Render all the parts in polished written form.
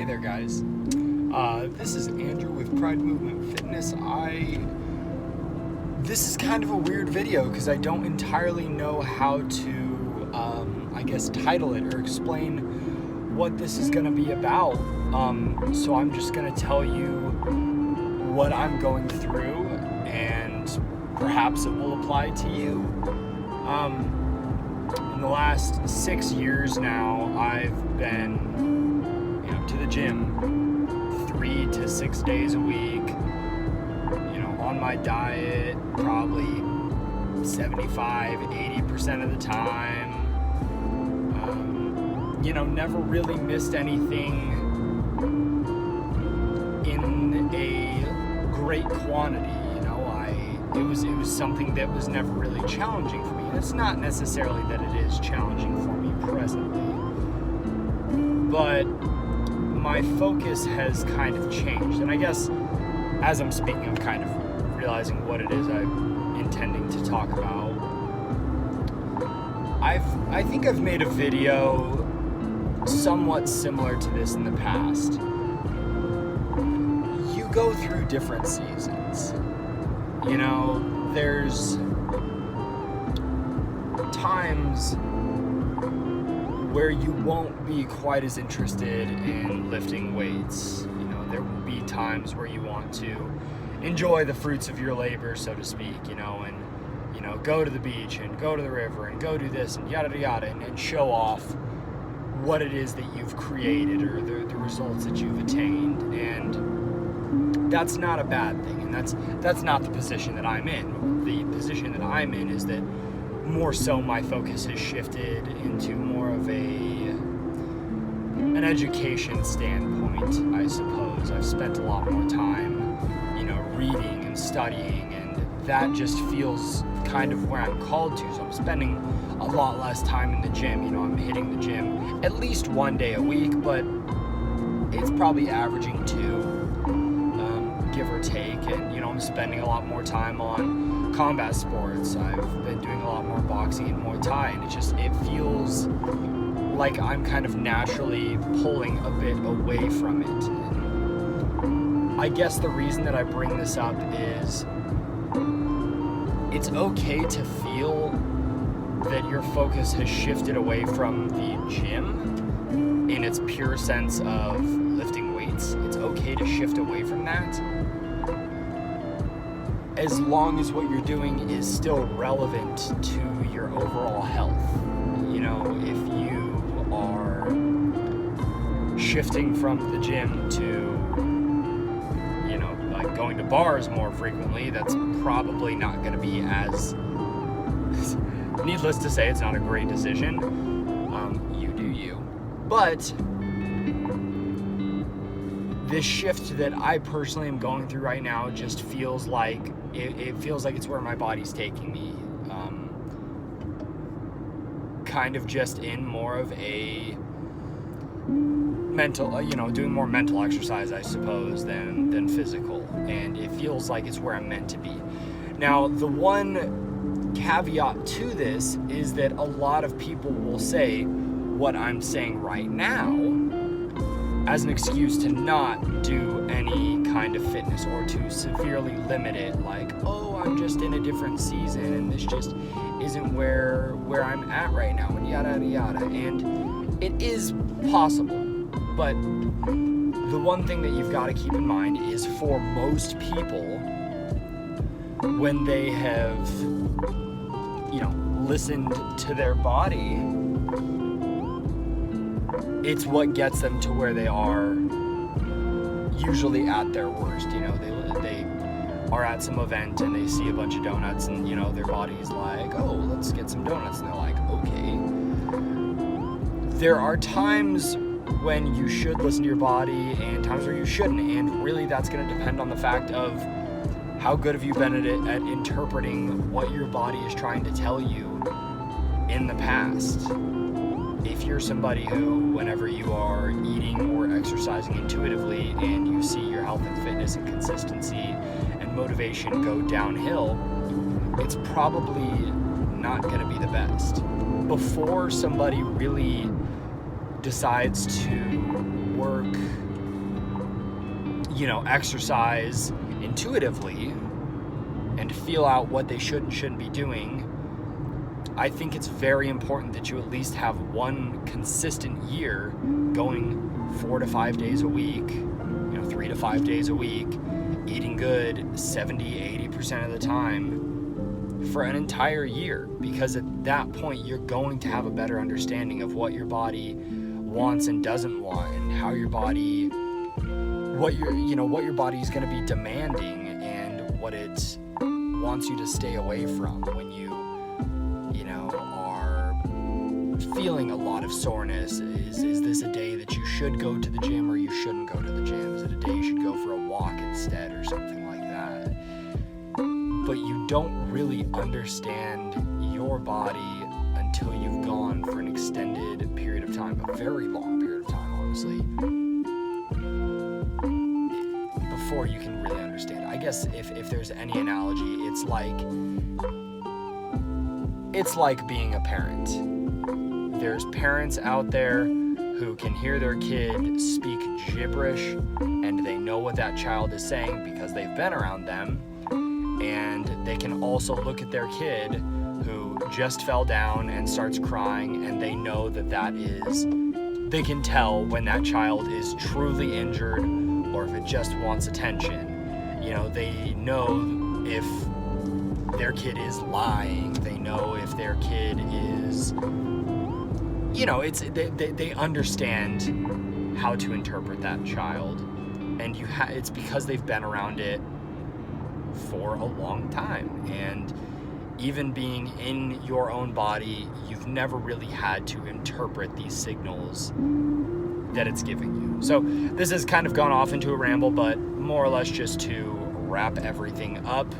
there, guys. This is Andrew with Pride Movement Fitness. This is kind of a weird video because I don't entirely know how to, title it or explain what this is going to be about. So I'm just going to tell you what I'm going through, and perhaps it will apply to you. In the last 6 years now, I've been to the gym 3 to 6 days a week, on my diet probably 75-80% of the time. Never really missed anything in a great quantity. It was something that was never really challenging for me. And it's not necessarily that it is challenging for me presently, but my focus has kind of changed. And I guess as I'm speaking, I'm kind of realizing what it is I'm intending to talk about. I think I've made a video somewhat similar to this in the past. You go through different seasons. There's times where you won't be quite as interested in lifting weights. There will be times where you want to enjoy the fruits of your labor, so to speak, and go to the beach and go to the river and go do this and yada yada and show off what it is that you've created or the results that you've attained. And that's not a bad thing, and that's not the position that I'm in. The position that I'm in is that more so my focus has shifted into more of an education standpoint, I suppose. I've spent a lot more time, reading and studying, and that just feels kind of where I'm called to. So I'm spending a lot less time in the gym. I'm hitting the gym at least one day a week, but it's probably averaging 2, give or take. And I'm spending a lot more time on combat sports. I've been doing a lot more boxing and Muay Thai, and it feels like I'm kind of naturally pulling a bit away from it. And I guess the reason that I bring this up is it's okay to feel that your focus has shifted away from the gym in its pure sense of lifting weights. It's okay to shift away from that, as long as what you're doing is still relevant to your overall health. If you are shifting from the gym to, going to bars more frequently, that's probably not going to be as, needless to say, it's not a great decision. You do you. But this shift that I personally am going through right now just feels like it feels like it's where my body's taking me. Kind of just in more of a mental, doing more mental exercise, I suppose, than physical. And it feels like it's where I'm meant to be. Now, the one caveat to this is that a lot of people will say what I'm saying right now as an excuse to not do any kind of fitness or to severely limit it, like, oh, I'm just in a different season and this just isn't where I'm at right now, and yada yada yada. And it is possible, but the one thing that you've got to keep in mind is, for most people, when they have listened to their body, it's what gets them to where they are, usually at their worst. They are at some event and they see a bunch of donuts, and their body's like, oh, let's get some donuts, and they're like, okay. There are times when you should listen to your body and times where you shouldn't, and really that's going to depend on the fact of how good have you been at interpreting what your body is trying to tell you in the past. If you're somebody who, whenever you are eating or exercising intuitively and you see your health and fitness and consistency and motivation go downhill, it's probably not going to be the best. Before somebody really decides to work exercise intuitively and feel out what they should and shouldn't be doing, I think it's very important that you at least have one consistent year going 4 to 5 days a week, 3 to 5 days a week, eating good 70-80% of the time for an entire year, because at that point you're going to have a better understanding of what your body wants and doesn't want, and how your body, what your body is going to be demanding, and what it wants you to stay away from when you are feeling a lot of soreness. Is this a day that you should go to the gym or you shouldn't go to the gym? Is it a day you should go for a walk instead or something like that? But you don't really understand your body until you've gone for an extended period of time, a very long period of time, honestly, before you can really understand. I guess if there's any analogy, it's like being a parent. There's parents out there who can hear their kid speak gibberish and they know what that child is saying because they've been around them, and they can also look at their kid who just fell down and starts crying, and they know they can tell when that child is truly injured or if it just wants attention. They know if their kid is lying. They know if their kid is, they understand how to interpret that child, and it's because they've been around it for a long time. And even being in your own body, you've never really had to interpret these signals that it's giving you. So this has kind of gone off into a ramble, but more or less just to wrap everything up.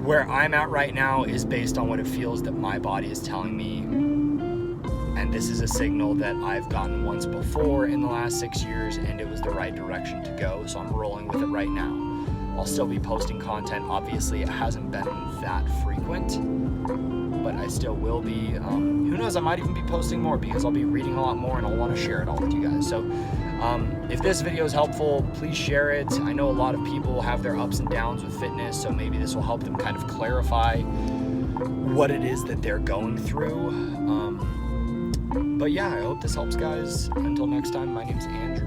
Where I'm at right now is based on what it feels that my body is telling me. And this is a signal that I've gotten once before in the last 6 years, and it was the right direction to go. So I'm rolling with it right now. I'll still be posting content. Obviously, it hasn't been that frequent, but I still will be. Who knows, I might even be posting more because I'll be reading a lot more and I'll want to share it all with you guys. So if this video is helpful, please share it. I know a lot of people have their ups and downs with fitness, so maybe this will help them kind of clarify what it is that they're going through. But yeah, I hope this helps, guys. Until next time, my name's Andrew.